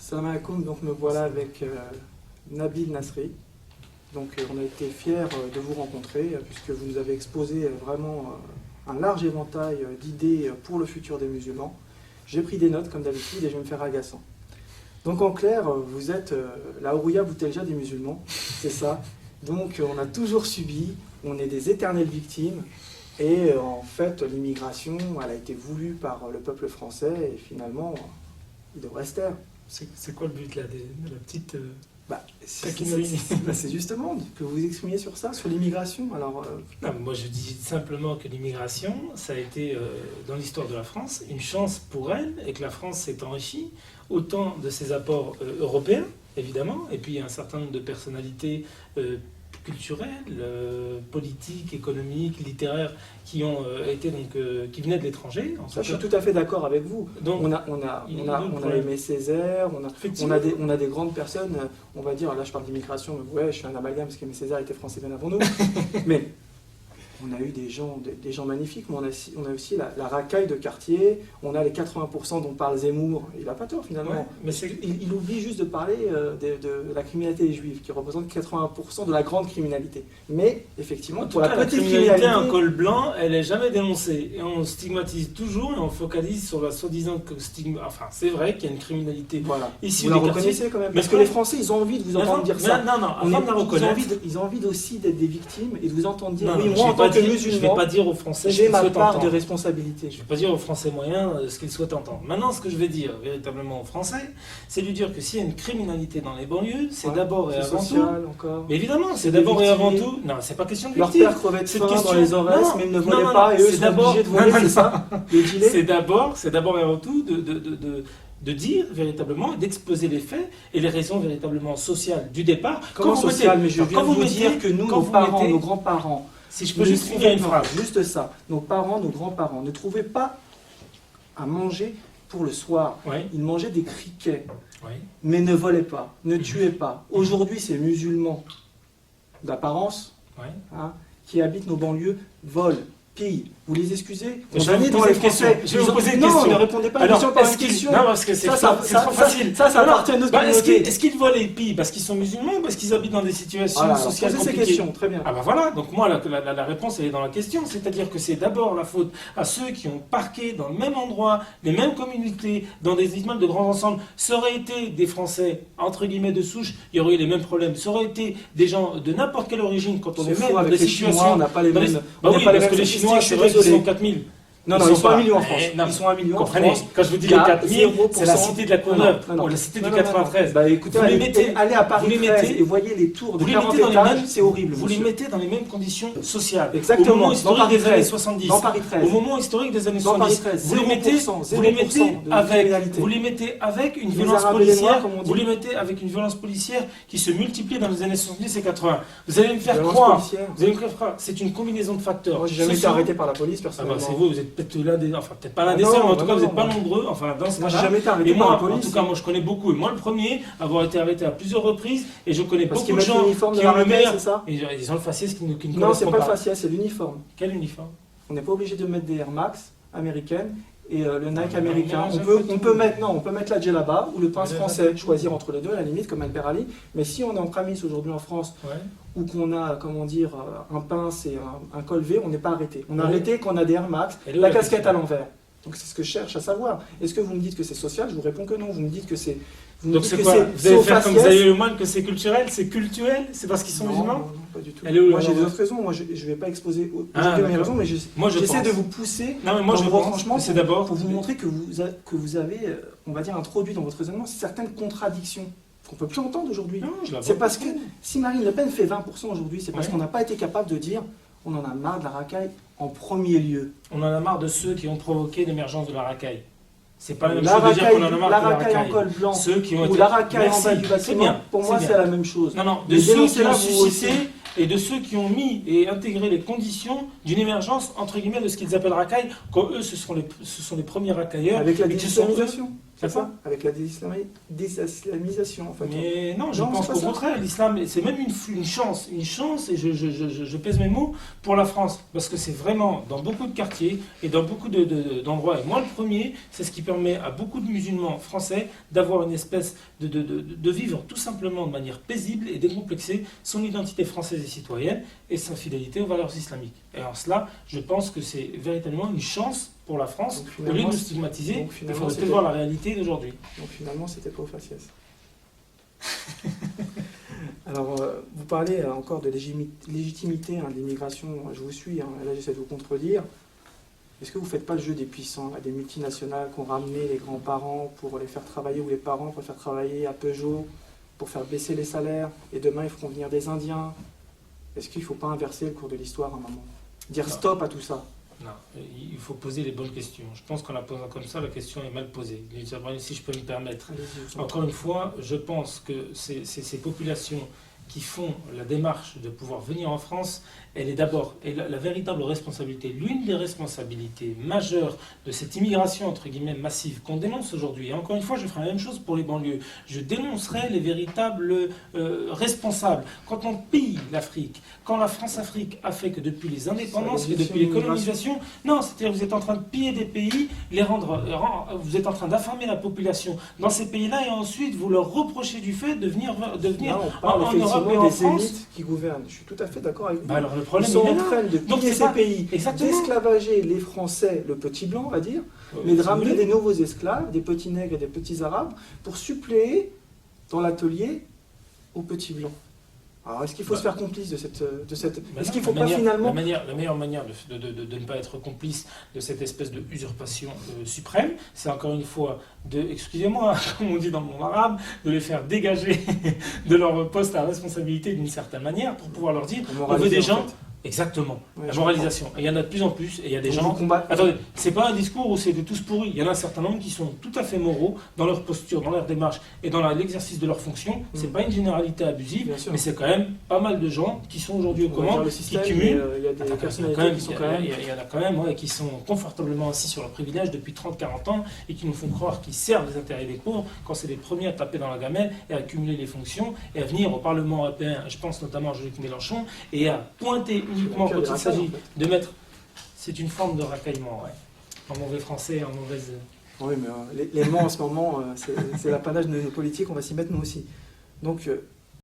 Salam alaikum, donc me voilà avec Nabil Nasri. Donc on a été fiers de vous rencontrer puisque vous nous avez exposé vraiment un large éventail d'idées pour le futur des musulmans. J'ai pris des notes comme d'habitude et je vais me faire agaçant. Donc en clair, vous êtes la Ourouya Boutelja des musulmans, c'est ça. Donc on a toujours subi, on est des éternelles victimes et en fait l'immigration, elle a été voulue par le peuple français et finalement il devrait se taire. C'est quoi le but là, de la petite c'est justement que vous exprimiez sur ça, sur l'immigration. Alors, Non, moi je dis simplement que l'immigration, ça a été dans l'histoire de la France une chance pour elle et que la France s'est enrichie autant de ses apports européens, évidemment, et puis un certain nombre de personnalités culturelles, politiques, économiques, littéraires qui ont été qui venaient de l'étranger. Ça, je suis tout à fait d'accord avec vous. Donc, on a Aimé Césaire, on a des grandes personnes, on va dire, là je parle d'immigration, mais ouais, je suis un amalgame parce qu'Aimé Césaire était français bien avant nous, mais on a eu des gens magnifiques, mais on a aussi la racaille de quartier, on a les 80% dont parle Zemmour, il n'a pas tort finalement, ouais, mais il oublie juste de parler de la criminalité juive, qui représente 80% de la grande criminalité. Mais effectivement, pour la petite criminalité... en col blanc, elle n'est jamais dénoncée, et on stigmatise toujours, et on focalise sur la soi-disant stigma. Enfin, c'est vrai qu'il y a une criminalité ici. Vous la reconnaissez quand même, parce que les Français, ils ont envie de vous entendre dire ça. Non, avant de la reconnaître... Ils ont envie aussi d'être des victimes, et de vous entendre dire, oui, moi en tant que musulman, je ne vais pas dire aux Français j'ai ma part de responsabilité. Je ne vais pas dire aux Français moyens ce qu'ils souhaitent entendre. Maintenant, ce que je vais dire véritablement aux Français, c'est lui dire que s'il y a une criminalité dans les banlieues, c'est d'abord et avant tout... encore. Mais évidemment, c'est d'abord et avant tout... Non, c'est pas question de victime. Leur père crevait de faim dans les Aurès, mais ils ne volaient pas, et eux sont obligés de voler, c'est ça? C'est d'abord et avant tout de dire véritablement, d'exposer les faits et les raisons véritablement sociales du départ. Comment social? Mais je viens de vous dire que nous, nos parents, nos grands-parents, si je peux juste finir une phrase. Juste ça. Nos parents, nos grands-parents ne trouvaient pas à manger pour le soir. Oui. Ils mangeaient des criquets, oui, mais ne volaient pas, ne tuaient pas. Aujourd'hui, ces musulmans d'apparence, oui, qui habitent nos banlieues volent, pillent. Vous les excusez? Je vais vous poser une question. Je vais vous poser une question. Non, ne répondez pas à la question par une question. Non, parce que c'est trop facile. Ça appartient à notre communauté. Est-ce qu'ils volent et pillent parce qu'ils sont musulmans ou parce qu'ils habitent dans des situations sociales compliquées? Posez ces questions, très bien. Ah ben voilà, donc moi la réponse elle est dans la question, c'est-à-dire que c'est d'abord la faute à ceux qui ont parqué dans le même endroit, les mêmes communautés, dans des immeubles de grands ensembles. Ça aurait été des Français, entre guillemets de souche, il y aurait eu les mêmes problèmes. Ça aurait été des gens de n'importe quelle origine, quand on les met dans des situations... On n'a pas les mêmes... Bah oui, parce que les Chinois, c'est vrai qu'ils sont 4000. Non, ils sont pas 1 million en France. Ils sont 1 million en France. Quand je vous dis les 4000, c'est la cité de la Courneuve, la cité du 93. Bah écoutez, allez à Paris 13 et voyez les tours de 40 étages, c'est horrible. Vous les mettez dans les mêmes conditions sociales. Exactement, au moment historique des années 70. Dans Paris 13. Au moment historique des années 70. Vous les mettez avec une violence policière. Vous les mettez avec une violence policière qui se multiplie dans les années 70 et 80. Vous allez me faire croire, c'est une combinaison de facteurs. Moi, j'ai jamais été arrêté par la police, personnellement. C'est vous êtes peut-être l'un des... Enfin, peut-être pas l'un des seuls, mais en tout cas, vous n'êtes pas nombreux. Enfin, dans ce cas-là. Moi, j'ai jamais été arrêté par la police. En tout cas, moi, je connais beaucoup. Et moi, le premier, avoir été arrêté à plusieurs reprises. Et je connais beaucoup de gens qui ont le meilleur. C'est ça? Ils ont le faciès qui ne correspond pas. Non, c'est pas le faciès, c'est l'uniforme. Quel uniforme? On n'est pas obligé de mettre des Air Max américaines et le Nike américain. On peut mettre la djellaba ou le pince français. Choisir entre les deux, à la limite, comme Albert Ali. Mais si on est en pramis aujourd'hui en France, ou qu'on a, comment dire, un pince et un col V, on n'est pas arrêté. On est arrêté quand on a des Air Max, la casquette à l'envers. Donc c'est ce que je cherche à savoir. Est-ce que vous me dites que c'est social? Je vous réponds que non. Vous me dites que c'est... Donc c'est quoi? Vous allez faire comme vous avez le moine que c'est culturel? C'est cultuel? C'est parce qu'ils sont musulmans? Non, pas du tout. Moi j'ai d'autres raisons. Moi je ne vais pas exposer mes raisons, mais j'essaie de vous pousser dans vos retranchements pour vous montrer que vous avez, on va dire, introduit dans votre raisonnement certaines contradictions qu'on ne peut plus entendre aujourd'hui. C'est parce que si Marine Le Pen fait 20% aujourd'hui, c'est parce qu'on n'a pas été capable de dire on en a marre de la racaille en premier lieu. On en a marre de ceux qui ont provoqué l'émergence de la racaille. C'est pas la même chose de dire qu'on en a marre la racaille en col blanc ceux qui ont ou été... la racaille en bas du bâtiment, pour moi c'est la même chose. Non, de ceux qui ont suscité et de ceux qui ont mis et intégré les conditions d'une émergence, entre guillemets, de ce qu'ils appellent racaille, quand eux, ce sont les premiers racailleurs. Avec la décivilisation. C'est ça? Avec la désislamisation, en fait. Mais non, je Non, pense c'est pas qu'au ça. contraire, l'islam, c'est même une chance, et je pèse mes mots, pour la France. Parce que c'est vraiment, dans beaucoup de quartiers et dans beaucoup d'endroits, et moi le premier, c'est ce qui permet à beaucoup de musulmans français d'avoir une espèce de vivre tout simplement de manière paisible et décomplexée son identité française et citoyenne et sa fidélité aux valeurs islamiques. Et en cela, je pense que c'est véritablement une chance pour la France. Donc, Au lieu de nous donc, stigmatiser, il finalement, faudrait c'était- peut-être voir la réalité d'aujourd'hui. Donc finalement, c'était pas au faciès. Alors, vous parlez encore de légitimité de l'immigration. Je vous suis, hein, là j'essaie de vous contredire. Est-ce que vous ne faites pas le jeu des puissants, des multinationales qui ont ramené les grands-parents pour les faire travailler, ou les parents pour les faire travailler à Peugeot, pour faire baisser les salaires, et demain ils feront venir des Indiens? Est-ce qu'il ne faut pas inverser le cours de l'histoire à un moment? Dire Non. stop à tout ça? Non, il faut poser les bonnes questions. Je pense qu'en la posant comme ça, la question est mal posée. Si je peux me permettre. Allez-y, je vous en prie. Encore une fois, je pense que ces populations qui font la démarche de pouvoir venir en France, elle est d'abord, et la véritable responsabilité, l'une des responsabilités majeures de cette immigration entre guillemets massive qu'on dénonce aujourd'hui. Et encore une fois, je ferai la même chose pour les banlieues. Je dénoncerai les véritables responsables. Quand on pille l'Afrique, quand la France-Afrique a fait que depuis les indépendances et depuis l'écolonisation, non, c'est-à-dire vous êtes en train de piller des pays, vous êtes en train d'affamer la population dans ces pays-là et ensuite vous leur reprochez du fait de venir Là, on parle en Europe et effectivement en des France. élites qui gouvernent. Je suis tout à fait d'accord avec vous. Bah alors le Ils problème sont il est en là. train de Donc, piller c'est ces pas- pays, Exactement. d'esclavager les Français, le petit blanc, on va dire, mais de Si vous ramener voulez. des nouveaux esclaves, des petits nègres et des petits arabes, pour suppléer dans l'atelier aux petits blancs. Alors, est-ce qu'il faut Bah. se faire complice de cette... Bah Est-ce non, qu'il ne faut la pas manière- finalement... la meilleure manière de ne pas être complice de cette espèce de usurpation suprême, c'est encore une fois excusez-moi, comme on dit dans le monde arabe, de les faire dégager de leur poste à responsabilité d'une certaine manière pour pouvoir leur dire on veut des gens. Exactement, Ouais, la je moralisation. Et il y en a de plus en plus, et il y a des comprends. gens. Donc, vous combattez- Attendez, c'est pas un discours où c'est de tous pourris. Il y en a un certain nombre qui sont tout à fait moraux dans leur posture, dans leur démarche et dans l'exercice de leur fonction. C'est pas une généralité abusive, Bien sûr. mais c'est quand même pas mal de gens qui sont aujourd'hui aux On va dire commandes, le qui système, cumulent. mais, il y a des Attends, personnalités qui sont quand même... il y en a quand même qui sont confortablement assis sur leur privilège depuis 30-40 ans et qui nous font croire qu'ils servent les intérêts des pauvres quand c'est les premiers à taper dans la gamelle et à cumuler les fonctions et à venir au Parlement européen, je pense notamment à Jean-Luc Mélenchon, et à pointer uniquement quand il s'agit de mettre... C'est une forme de racaillement, ouais. En mauvais français, en mauvaise... Oui, mais les mots en ce moment, c'est l'apanage de nos politiques, on va s'y mettre nous aussi. Donc,